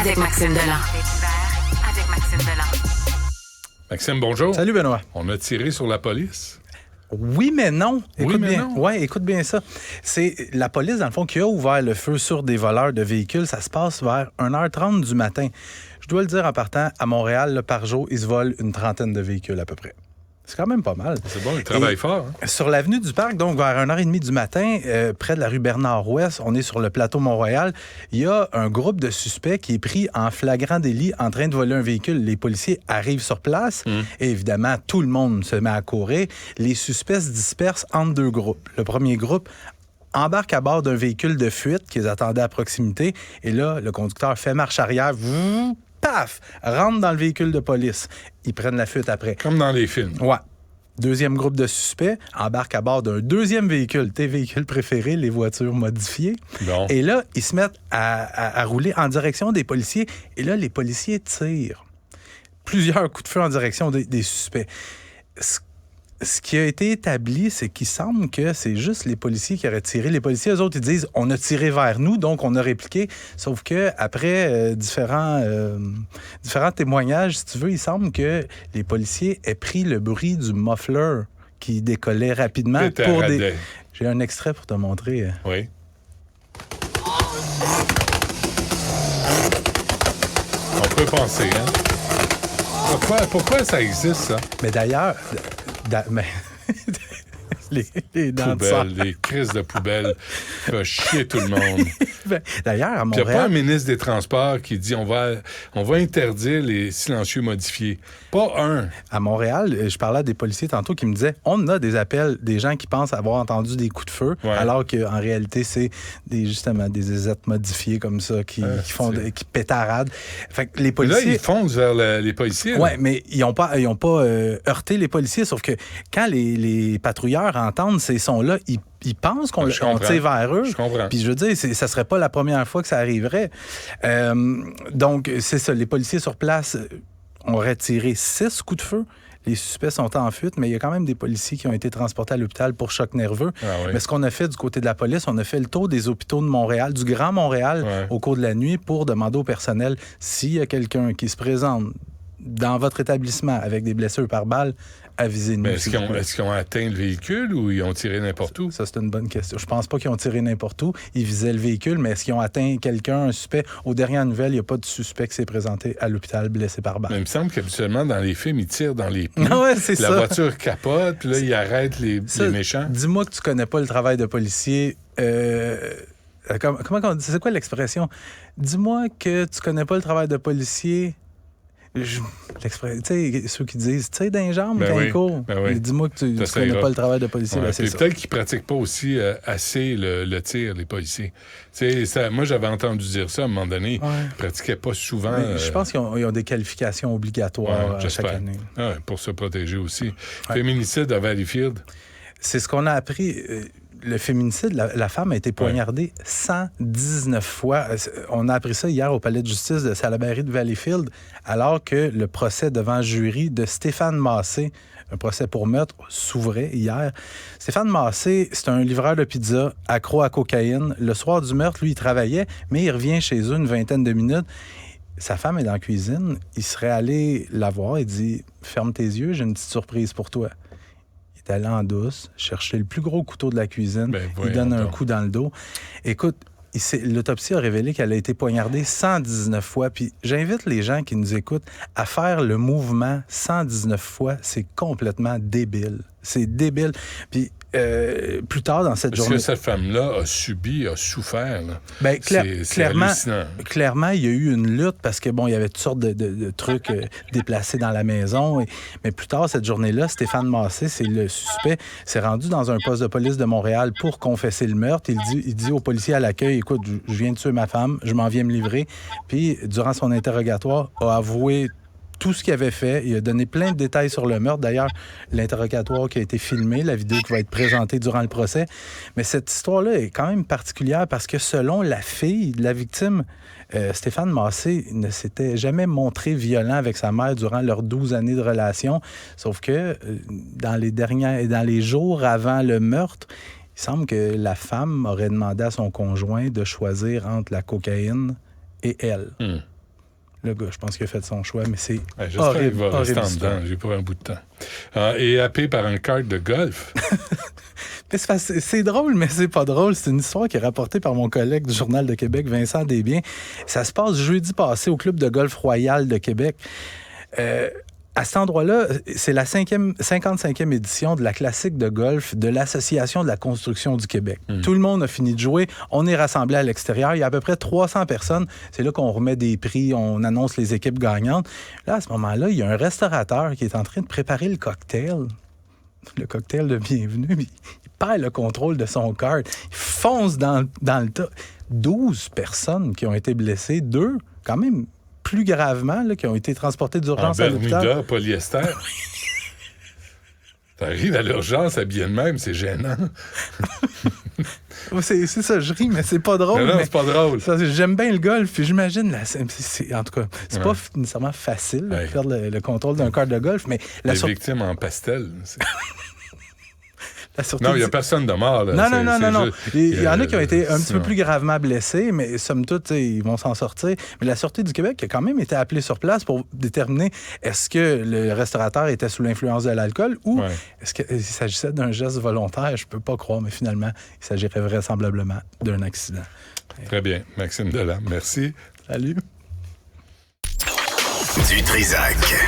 avec Maxime Delan. Maxime, bonjour. Salut, Benoît. On a tiré sur la police. Oui, mais non. Oui, mais bien. non. Ouais, écoute bien ça. C'est la police, dans le fond, qui a ouvert le feu sur des voleurs de véhicules. Ça se passe vers 1h30 du matin. Je dois le dire en partant, à Montréal, là, par jour, ils se volent une trentaine de véhicules à peu près. C'est quand même pas mal. C'est bon, ils travaillent fort. Hein? Sur l'avenue du Parc, donc vers 1h30 du matin, près de la rue Bernard-Ouest, on est sur le plateau Mont-Royal, il y a un groupe de suspects qui est pris en flagrant délit en train de voler un véhicule. Les policiers arrivent sur place et évidemment, tout le monde se met à courir. Les suspects se dispersent entre deux groupes. Le premier groupe embarque à bord d'un véhicule de fuite qu'ils attendaient à proximité et là, le conducteur fait marche arrière, paf, rentre dans le véhicule de police. Ils prennent la fuite après. Comme dans les films. Ouais. Deuxième groupe de suspects embarque à bord d'un deuxième véhicule, tes véhicules préférés, les voitures modifiées. Bon. Et là, ils se mettent à rouler en direction des policiers. Et là, les policiers tirent plusieurs coups de feu en direction des suspects. Ce qui a été établi, c'est qu'il semble que c'est juste les policiers qui auraient tiré. Les policiers, eux autres, ils disent « on a tiré vers nous, donc on a répliqué ». Sauf que après différents témoignages, si tu veux, il semble que les policiers aient pris le bruit du muffler qui décollait rapidement. J'ai un extrait pour te montrer. Oui. On peut penser, hein? Pourquoi ça existe, ça? Mais d'ailleurs... les dents de sang. Les crises de poubelle. Ça va chier tout le monde. D'ailleurs, à Il n'y Montréal... a pas un ministre des Transports qui dit on va interdire les silencieux modifiés. Pas un. À Montréal, je parlais à des policiers tantôt qui me disaient on a des appels des gens qui pensent avoir entendu des coups de feu, alors qu'en réalité, c'est justement des aisettes modifiées comme ça qui pétaradent. Fait que les policiers... Là, ils foncent vers les policiers. Oui, mais ils n'ont pas heurté les policiers, sauf que quand les patrouilleurs entendent ces sons-là, ils pensent qu'on tire vers eux. Je comprends. Puis je veux dire, ça serait pas la première fois que ça arriverait. Donc, c'est ça. Les policiers sur place auraient tiré 6 coups de feu. Les suspects sont en fuite, mais il y a quand même des policiers qui ont été transportés à l'hôpital pour choc nerveux. Ah oui. Mais ce qu'on a fait du côté de la police, on a fait le tour des hôpitaux de Montréal, du Grand Montréal, au cours de la nuit, pour demander au personnel s'il y a quelqu'un qui se présente dans votre établissement avec des blessures par balle, avisez-nous. Mais est-ce qu'ils ont atteint le véhicule ou ils ont tiré n'importe où? Ça, c'est une bonne question. Je pense pas qu'ils ont tiré n'importe où. Ils visaient le véhicule, mais est-ce qu'ils ont atteint quelqu'un, un suspect? Aux dernières nouvelles, il n'y a pas de suspect qui s'est présenté à l'hôpital blessé par balle. Mais il me semble qu'habituellement, dans les films, ils tirent dans les pneus. Ah ouais, c'est ça. La voiture capote, puis là, ils arrêtent les méchants. Dis-moi que tu connais pas le travail de policier. Comment on dit? C'est quoi l'expression? Dis-moi que tu connais pas le travail de policier... Tu sais, ceux qui disent, tu sais, d'un jambes, quand il court. Dis-moi que tu connais pas le travail de policier. C'est ça. Peut-être qu'ils pratiquent pas aussi assez le tir, les policiers. Moi, j'avais entendu dire ça à un moment donné. Ils pratiquaient pas souvent. Je pense qu'ils ont des qualifications obligatoires chaque année. Pour se protéger aussi. Féminicide à Valleyfield. C'est ce qu'on a appris. Le féminicide, la femme a été poignardée 119 fois. On a appris ça hier au palais de justice de Salaberry de Valleyfield, alors que le procès devant jury de Stéphane Massé, un procès pour meurtre, s'ouvrait hier. Stéphane Massé, c'est un livreur de pizza accro à cocaïne. Le soir du meurtre, lui, il travaillait, mais il revient chez eux une vingtaine de minutes. Sa femme est dans la cuisine. Il serait allé la voir et dit « Ferme tes yeux, j'ai une petite surprise pour toi. » Il est allé en douce, chercher le plus gros couteau de la cuisine. Il donne un coup dans le dos. Écoute, l'autopsie a révélé qu'elle a été poignardée 119 fois. Puis j'invite les gens qui nous écoutent à faire le mouvement 119 fois. C'est complètement débile. C'est débile. Puis plus tard dans cette journée... Parce que cette femme-là a souffert. Là. Ben, clairement, il y a eu une lutte parce que, il y avait toutes sortes de trucs déplacés dans la maison. Mais plus tard, cette journée-là, Stéphane Massé, c'est le suspect, s'est rendu dans un poste de police de Montréal pour confesser le meurtre. Il dit au policier à l'accueil, écoute, je viens de tuer ma femme, je m'en viens me livrer. Puis, durant son interrogatoire, a avoué tout ce qu'il avait fait. Il a donné plein de détails sur le meurtre. D'ailleurs, l'interrogatoire qui a été filmé, la vidéo qui va être présentée durant le procès. Mais cette histoire-là est quand même particulière parce que selon la fille de la victime, Stéphane Massé ne s'était jamais montré violent avec sa mère durant leurs 12 années de relation. Sauf que dans les jours avant le meurtre, il semble que la femme aurait demandé à son conjoint de choisir entre la cocaïne et elle. Le gars, je pense qu'il a fait son choix, mais c'est J'espère horrible. qu'il va rester en histoire. dedans. J'ai pas un bout de temps. Et happé par un kart de golf. C'est drôle, mais c'est pas drôle. C'est une histoire qui est rapportée par mon collègue du Journal de Québec, Vincent Desbiens. Ça se passe jeudi passé au Club de golf Royal de Québec. À cet endroit-là, c'est la 55e édition de la classique de golf de l'Association de la construction du Québec. Tout le monde a fini de jouer. On est rassemblés à l'extérieur. Il y a à peu près 300 personnes. C'est là qu'on remet des prix, on annonce les équipes gagnantes. Là, à ce moment-là, il y a un restaurateur qui est en train de préparer le cocktail de bienvenue. Il perd le contrôle de son kart. Il fonce dans le tas. 12 personnes qui ont été blessées. 2, quand même, plus gravement, là, qui ont été transportés d'urgence à l'hôpital. Bermuda, polyester. T'arrives à l'urgence habillé de même, c'est gênant. c'est ça, je ris, mais c'est pas drôle. Non, c'est pas drôle. J'aime bien le golf, puis j'imagine, en tout cas, c'est pas nécessairement facile de faire le contrôle d'un kart de golf, mais... Les victimes en pastel. Non, il n'y a personne de mort. Là. Non. Juste, il y en a qui ont été un petit peu plus gravement blessés, mais somme toute, ils vont s'en sortir. Mais la Sûreté du Québec a quand même été appelée sur place pour déterminer est-ce que le restaurateur était sous l'influence de l'alcool ou est-ce qu'il s'agissait d'un geste volontaire. Je peux pas croire, mais finalement, il s'agirait vraisemblablement d'un accident. Très bien. Maxime Delam, merci. Salut. Du Trizac.